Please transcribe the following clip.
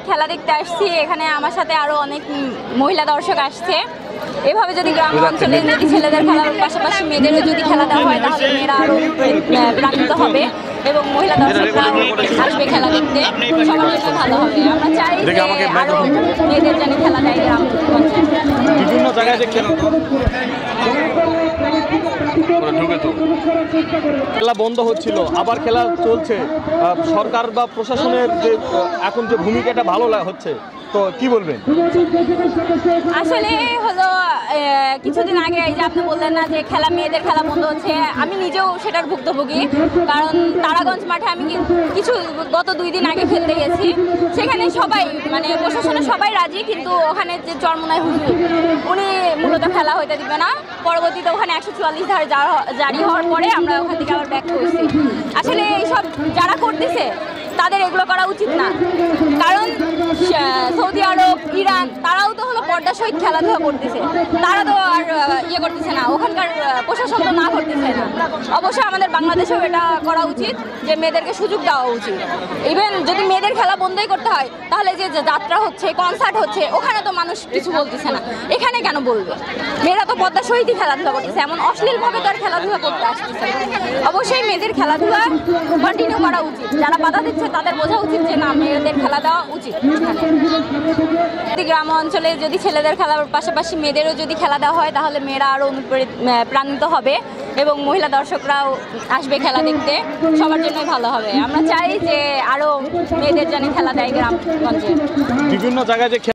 খেলা দেখতে আসছি, এখানে আমার সাথে আরো অনেক মহিলা দর্শক আসছে। এভাবে যদি গ্রাম অঞ্চলে যদি ছেলেদের খেলার পাশাপাশি মেয়েদেরও যদি খেলা দেওয়া হয় তাহলে মেয়েরা আরো প্রাণিত হবে এবং মহিলা দর্শকরাও আসবে খেলা দেখতে, সবার জন্য ভালো হবে। আমরা চাই যে আরো মেয়েদের যেন খেলা দেয় গ্রাম অঞ্চলে। বিভিন্ন জায়গায় যে খেলা বন্ধ হচ্ছিল, আবার খেলা চলছে, সরকার বা প্রশাসনের যে এখন যে ভূমিকাটা ভালো হচ্ছে, তো কি বলবেন? আসলে হলো কিছুদিন আগে এই যে আপনি বললেন না যে খেলা মেয়েদের খেলা বন্ধ হচ্ছে, আমি নিজেও সেটার ভুক্তভোগী। কারণ তারাগঞ্জ মাঠে আমি গত 2 দিন আগে খেলতে গেছি, সেখানে সবাই মানে প্রশাসনের সবাই রাজি, কিন্তু ওখানে যে চরমোনাই হুজুর উনি মূলত খেলা হইতে দিবে না। পরবর্তীতে ওখানে 144 ধারা জারি হওয়ার পরে আমরা ওখান থেকে আবার ব্যাক করছি। আসলে এইসব যারা করতেছে তাদের এগুলো করা উচিত না, কারণ সৌদি আরব, ইরান তারাও তো হলো পর্দার সহিত খেলাধুলা করতেছে, তারা তো আর ইয়ে করতেছে না, ওখানকার প্রশাসন তো না করতেছে না। অবশ্যই আমাদের বাংলাদেশেও এটা করা উচিত যে মেয়েদেরকে সুযোগ দেওয়া উচিত। ইভেন যদি মেয়েদের খেলা বন্ধই করতে হয় তাহলে যে যাত্রা হচ্ছে, কনসার্ট হচ্ছে, ওখানে তো মানুষ কিছু বলতেছে না, এখানে কেন বলবে? মেয়েরা তো পর্দার সহিতই খেলাধুলা করতেছে, এমন অশ্লীলভাবে তো আর খেলাধুলা করতে আসতেছে। অবশ্যই মেয়েদের খেলাধুলা কন্টিনিউ করা উচিত, যারা বাধা দিচ্ছে তাদের বোঝা উচিত যে না, মেয়েদের খেলা দেওয়া উচিত। যদি গ্রাম অঞ্চলে যদি ছেলেদের খেলার পাশাপাশি মেয়েদেরও যদি খেলা দেওয়া হয় তাহলে মেয়েরা আরও প্রাণিত হবে এবং মহিলা দর্শকরাও আসবে খেলা দেখতে, সবার জন্যই ভালো হবে। আমরা চাই যে আরও মেয়েদের যেন খেলা দেয় গ্রাম অঞ্চলে। বিভিন্ন জায়গায় যে